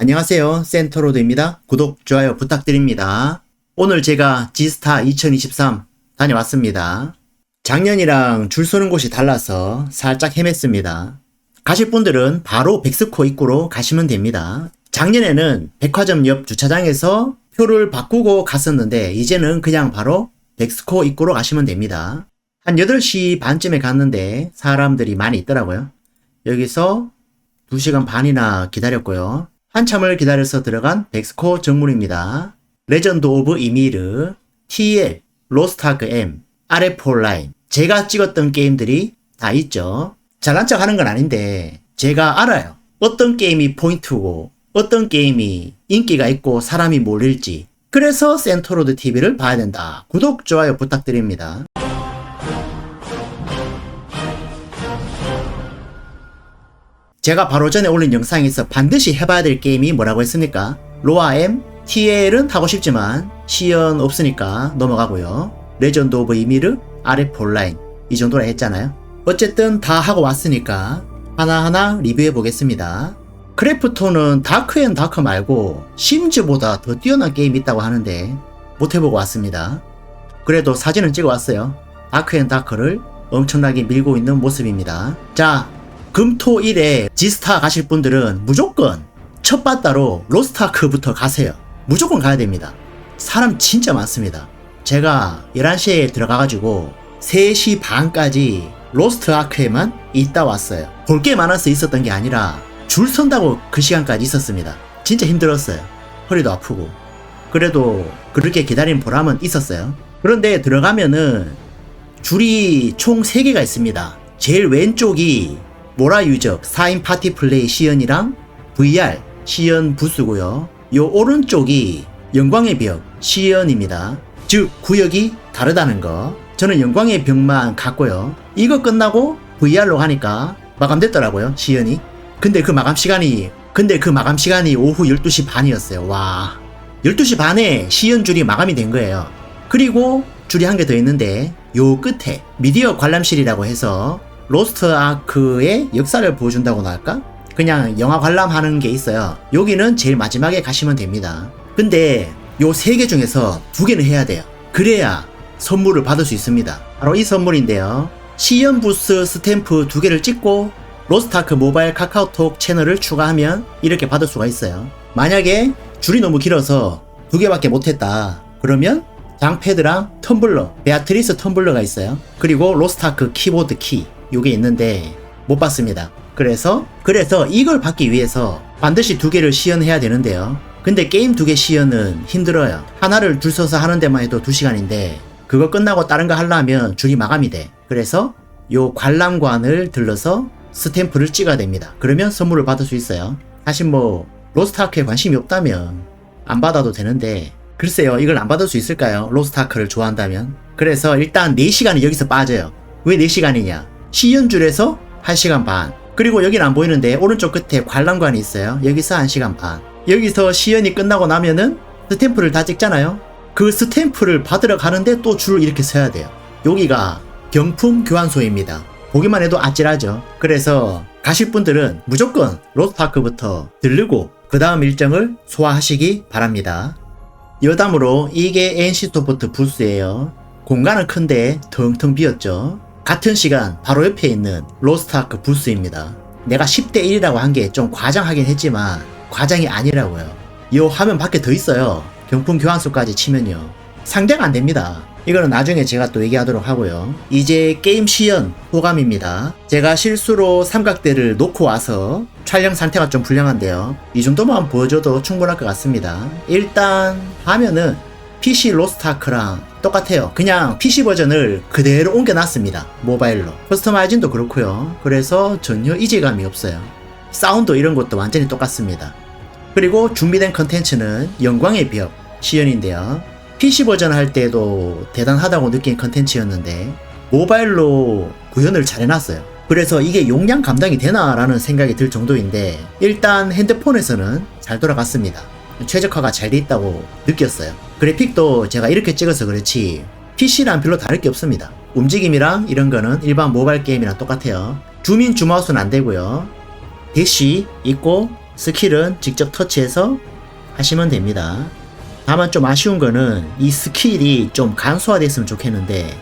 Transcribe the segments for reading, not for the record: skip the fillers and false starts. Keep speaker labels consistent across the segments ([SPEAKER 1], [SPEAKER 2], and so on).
[SPEAKER 1] 안녕하세요, 센터로드입니다. 구독, 좋아요 부탁드립니다. 오늘 제가 지스타 2023 다녀왔습니다. 작년이랑 줄 서는 곳이 달라서 살짝 헤맸습니다. 가실 분들은 바로 백스코 입구로 가시면 됩니다. 작년에는 백화점 옆 주차장에서 표를 바꾸고 갔었는데 이제는 그냥 바로 백스코 입구로 가시면 됩니다. 한 8시 반쯤에 갔는데 사람들이 많이 있더라고요. 여기서 2시간 반이나 기다렸고요. 한참을 기다려서 들어간 백스코 정문입니다. 레전드 오브 이미르, TL, 로스트아크 M, RF 온라인, 제가 찍었던 게임들이 다 있죠. 잘난 척 하는 건 아닌데 제가 알아요. 어떤 게임이 포인트고 어떤 게임이 인기가 있고 사람이 몰릴지. 그래서 센터로드 TV를 봐야 된다. 구독, 좋아요 부탁드립니다. 제가 바로 전에 올린 영상에서 반드시 해봐야 될 게임이 뭐라고 했습니까? 로아-M, TL은 타고 싶지만 시연 없으니까 넘어가고요. 레전드 오브 이미르, RF 온라인 이 정도라 했잖아요. 어쨌든 다 하고 왔으니까 하나하나 리뷰해 보겠습니다. 크래프톤은 다크앤다크 말고 심즈보다 더 뛰어난 게임이 있다고 하는데 못 해보고 왔습니다. 그래도 사진은 찍어 왔어요. 다크앤다크를 엄청나게 밀고 있는 모습입니다. 자, 금토일에 지스타 가실 분들은 무조건 첫 바따로 로스트아크부터 가세요. 무조건 가야 됩니다. 사람 진짜 많습니다. 제가 11시에 들어가가지고 3시 반까지 로스트아크에만 있다 왔어요. 볼 게 많아서 있었던 게 아니라 줄 선다고 그 시간까지 있었습니다. 진짜 힘들었어요. 허리도 아프고. 그래도 그렇게 기다린 보람은 있었어요. 그런데 들어가면은 줄이 총 3개가 있습니다. 제일 왼쪽이 모라 유적 4인 파티 플레이 시연이랑 VR 시연 부스고요. 요 오른쪽이 영광의 벽 시연입니다. 즉 구역이 다르다는 거. 저는 영광의 벽만 갔고요. 이거 끝나고 VR로 가니까 마감됐더라고요, 시연이. 근데 그 마감 시간이 오후 12시 반이었어요. 와. 12시 반에 시연 줄이 마감이 된 거예요. 그리고 줄이 한 개 더 있는데 요 끝에 미디어 관람실이라고 해서 로스트아크의 역사를 보여준다고나 할까? 그냥 영화 관람하는 게 있어요. 여기는 제일 마지막에 가시면 됩니다. 근데 요 3개 중에서 2개는 해야 돼요. 그래야 선물을 받을 수 있습니다. 바로 이 선물인데요. 시연 부스 스탬프 2개를 찍고 로스트아크 모바일 카카오톡 채널을 추가하면 이렇게 받을 수가 있어요. 만약에 줄이 너무 길어서 2개밖에 못했다 그러면 장패드랑 텀블러, 베아트리스 텀블러가 있어요. 그리고 로스트아크 키보드 키 요게 있는데 못 받습니다. 그래서 이걸 받기 위해서 반드시 2개를 시연해야 되는데요. 근데 게임 2개 시연은 힘들어요. 하나를 줄 서서 하는 데만 해도 2시간인데 그거 끝나고 다른 거 하려면 줄이 마감이 돼. 그래서 요 관람관을 들러서 스탬프를 찍어야 됩니다. 그러면 선물을 받을 수 있어요. 사실 뭐 로스트아크에 관심이 없다면 안 받아도 되는데 글쎄요, 이걸 안 받을 수 있을까요? 로스트아크를 좋아한다면. 그래서 일단 4시간이 여기서 빠져요. 왜 4시간이냐? 시연줄에서 1시간 반. 그리고 여기는 안 보이는데 오른쪽 끝에 관람관이 있어요. 여기서 1시간 반. 여기서 시연이 끝나고 나면은 스탬프를 다 찍잖아요. 그 스탬프를 받으러 가는데 또 줄을 이렇게 서야 돼요. 여기가 경품 교환소입니다. 보기만 해도 아찔하죠. 그래서 가실 분들은 무조건 로스트아크부터 들르고 그 다음 일정을 소화하시기 바랍니다. 여담으로 이게 NC소프트 부스예요. 공간은 큰데 텅텅 비었죠. 같은 시간 바로 옆에 있는 로스트아크 부스입니다. 내가 10대 1이라고 한 게 좀 과장하긴 했지만 과장이 아니라고요. 요 화면 밖에 더 있어요. 경품 교환소까지 치면요. 상대가 안 됩니다. 이거는 나중에 제가 또 얘기하도록 하고요. 이제 게임 시연 호감입니다. 제가 실수로 삼각대를 놓고 와서 촬영 상태가 좀 불량한데요. 이 정도만 보여줘도 충분할 것 같습니다. 일단 화면은 PC 로스트아크랑 똑같아요. 그냥 PC 버전을 그대로 옮겨놨습니다. 모바일로. 커스터마이징도 그렇고요. 그래서 전혀 이질감이 없어요. 사운드 이런 것도 완전히 똑같습니다. 그리고 준비된 컨텐츠는 영광의 벽 시연인데요. PC 버전 할 때도 대단하다고 느낀 컨텐츠였는데 모바일로 구현을 잘 해놨어요. 그래서 이게 용량 감당이 되나라는 생각이 들 정도인데 일단 핸드폰에서는 잘 돌아갔습니다. 최적화가 잘 돼 있다고 느꼈어요. 그래픽도 제가 이렇게 찍어서 그렇지 PC랑 별로 다를 게 없습니다. 움직임이랑 이런 거는 일반 모바일 게임이랑 똑같아요. 줌인 줌아웃은 안 되고요. 대시 있고 스킬은 직접 터치해서 하시면 됩니다. 다만 좀 아쉬운 거는 이 스킬이 좀 간소화됐으면 좋겠는데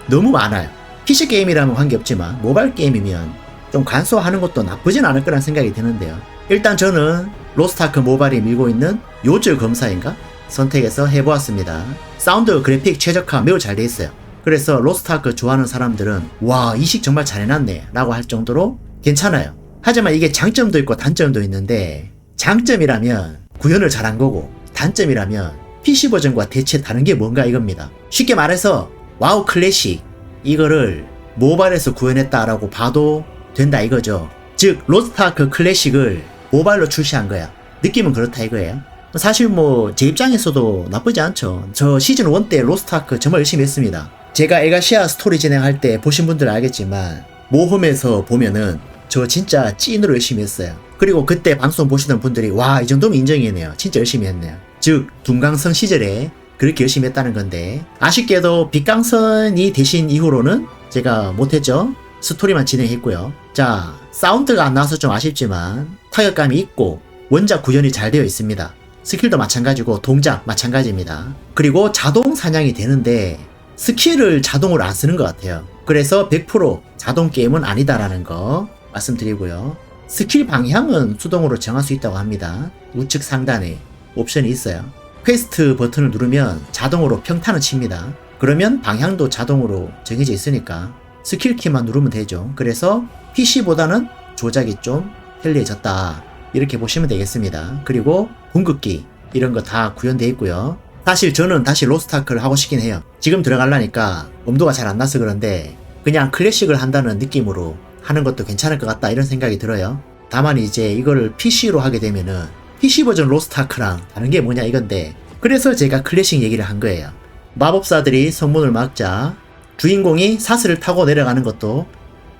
[SPEAKER 1] 너무 많아요. PC 게임이라면 관계없지만 모바일 게임이면 좀 간소화하는 것도 나쁘진 않을 거란 생각이 드는데요. 일단 저는 로스트아크 모바일이 밀고 있는 요즈 검사인가? 선택해서 해보았습니다. 사운드 그래픽 최적화 매우 잘 돼 있어요. 그래서 로스트아크 좋아하는 사람들은 와, 이식 정말 잘 해놨네 라고 할 정도로 괜찮아요. 하지만 이게 장점도 있고 단점도 있는데, 장점이라면 구현을 잘한 거고 단점이라면 PC 버전과 대체 다른 게 뭔가 이겁니다. 쉽게 말해서 와우 클래식 이거를 모바일에서 구현했다라고 봐도 된다 이거죠. 즉 로스트아크 클래식을 모바일로 출시한 거야. 느낌은 그렇다 이거예요. 사실 뭐 제 입장에서도 나쁘지 않죠. 저 시즌 1 때 로스트아크 정말 열심히 했습니다. 제가 에가시아 스토리 진행할 때 보신 분들 알겠지만 모험에서 보면은 저 진짜 찐으로 열심히 했어요. 그리고 그때 방송 보시던 분들이 와, 이 정도면 인정이네요. 진짜 열심히 했네요. 즉 둠강선 시절에 그렇게 열심히 했다는 건데, 아쉽게도 빛강선이 되신 이후로는 제가 못했죠. 스토리만 진행했고요. 자, 사운드가 안 나와서 좀 아쉽지만 타격감이 있고 원작 구현이 잘 되어 있습니다. 스킬도 마찬가지고 동작 마찬가지입니다. 그리고 자동 사냥이 되는데 스킬을 자동으로 안 쓰는 것 같아요. 그래서 100% 자동 게임은 아니다라는 거 말씀드리고요. 스킬 방향은 수동으로 정할 수 있다고 합니다. 우측 상단에 옵션이 있어요. 퀘스트 버튼을 누르면 자동으로 평탄을 칩니다. 그러면 방향도 자동으로 정해져 있으니까 스킬 키만 누르면 되죠. 그래서 PC보다는 조작이 좀 편리해졌다 이렇게 보시면 되겠습니다. 그리고 궁극기 이런 거 다 구현되어 있고요. 사실 저는 다시 로스트아크를 하고 싶긴 해요. 지금 들어가려니까 엄도가 잘 안 나서 그런데 그냥 클래식을 한다는 느낌으로 하는 것도 괜찮을 것 같다 이런 생각이 들어요. 다만 이제 이거를 PC로 하게 되면은 PC 버전 로스트아크랑 다른 게 뭐냐 이건데, 그래서 제가 클래식 얘기를 한 거예요. 마법사들이 성문을 막자 주인공이 사슬을 타고 내려가는 것도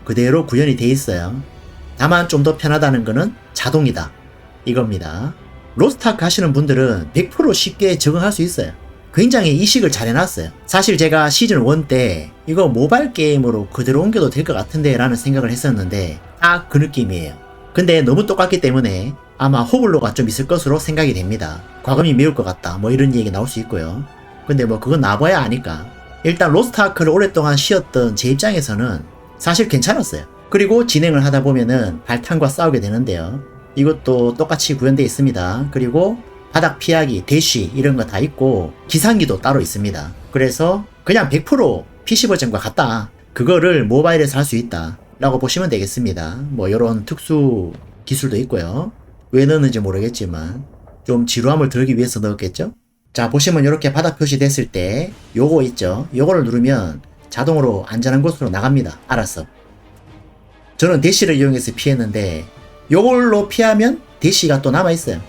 [SPEAKER 1] 그대로 구현이 돼 있어요. 다만 좀 더 편하다는 거는 자동이다 이겁니다. 로스트아크 하시는 분들은 100% 쉽게 적응할 수 있어요. 굉장히 이식을 잘 해놨어요. 사실 제가 시즌 1 때 이거 모바일 게임으로 그대로 옮겨도 될 것 같은데 라는 생각을 했었는데 딱 그 느낌이에요. 근데 너무 똑같기 때문에 아마 호불호가 좀 있을 것으로 생각이 됩니다. 과금이 매울 것 같다 뭐 이런 얘기 나올 수 있고요. 근데 뭐 그건 나봐야 아니까. 일단 로스트아크를 오랫동안 쉬었던 제 입장에서는 사실 괜찮았어요. 그리고 진행을 하다 보면은 발탄과 싸우게 되는데요. 이것도 똑같이 구현되어 있습니다. 그리고 바닥 피하기, 대쉬 이런 거 다 있고 기상기도 따로 있습니다. 그래서 그냥 100% PC 버전과 같다. 그거를 모바일에서 할 수 있다 라고 보시면 되겠습니다. 뭐 이런 특수 기술도 있고요. 왜 넣었는지 모르겠지만 좀 지루함을 덜기 위해서 넣었겠죠? 자, 보시면 이렇게 바닥 표시됐을 때 요거 있죠? 요거를 누르면 자동으로 안전한 곳으로 나갑니다. 알았어. 저는 대쉬를 이용해서 피했는데 요걸로 피하면 대쉬가 또 남아있어요.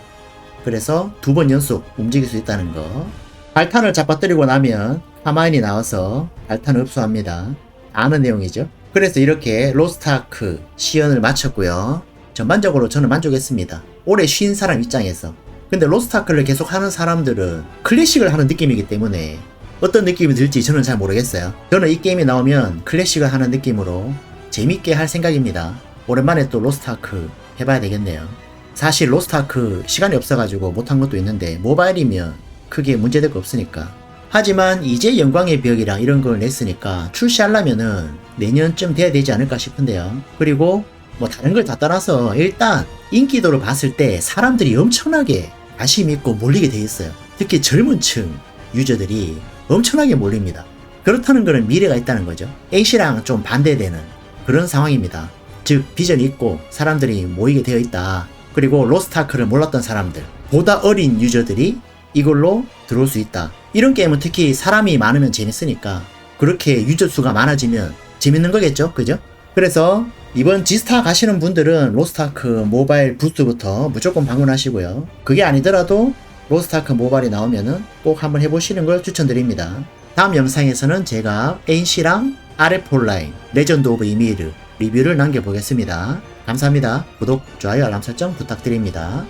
[SPEAKER 1] 그래서 2번 연속 움직일 수 있다는 거. 발탄을 잡아뜨리고 나면 하마인이 나와서 발탄을 흡수합니다. 아는 내용이죠. 그래서 이렇게 로스트아크 시연을 마쳤고요. 전반적으로 저는 만족했습니다. 오래 쉰 사람 입장에서. 근데 로스트아크를 계속 하는 사람들은 클래식을 하는 느낌이기 때문에 어떤 느낌이 들지 저는 잘 모르겠어요. 저는 이 게임이 나오면 클래식을 하는 느낌으로 재밌게 할 생각입니다. 오랜만에 또 로스트아크 해봐야 되겠네요. 사실 로스트아크 시간이 없어가지고 못한 것도 있는데 모바일이면 크게 문제될 거 없으니까. 하지만 이제 영광의 벽이랑 이런 걸 냈으니까 출시하려면은 내년쯤 돼야 되지 않을까 싶은데요. 그리고 뭐 다른 걸 다 떠나서 일단 인기도를 봤을 때 사람들이 엄청나게 관심 있고 몰리게 돼 있어요. 특히 젊은 층 유저들이 엄청나게 몰립니다. 그렇다는 것은 미래가 있다는 거죠. A씨랑 좀 반대되는 그런 상황입니다. 즉 비전이 있고 사람들이 모이게 되어 있다. 그리고 로스트아크를 몰랐던 사람들, 보다 어린 유저들이 이걸로 들어올 수 있다. 이런 게임은 특히 사람이 많으면 재밌으니까 그렇게 유저 수가 많아지면 재밌는 거겠죠, 그죠? 그래서 이번 지스타 가시는 분들은 로스트아크 모바일 부스부터 무조건 방문하시고요. 그게 아니더라도 로스트아크 모바일이 나오면은 꼭 한번 해보시는 걸 추천드립니다. 다음 영상에서는 제가 NC랑 RF 온라인 레전드 오브 이미르 리뷰를 남겨보겠습니다. 감사합니다. 구독, 좋아요, 알람 설정 부탁드립니다.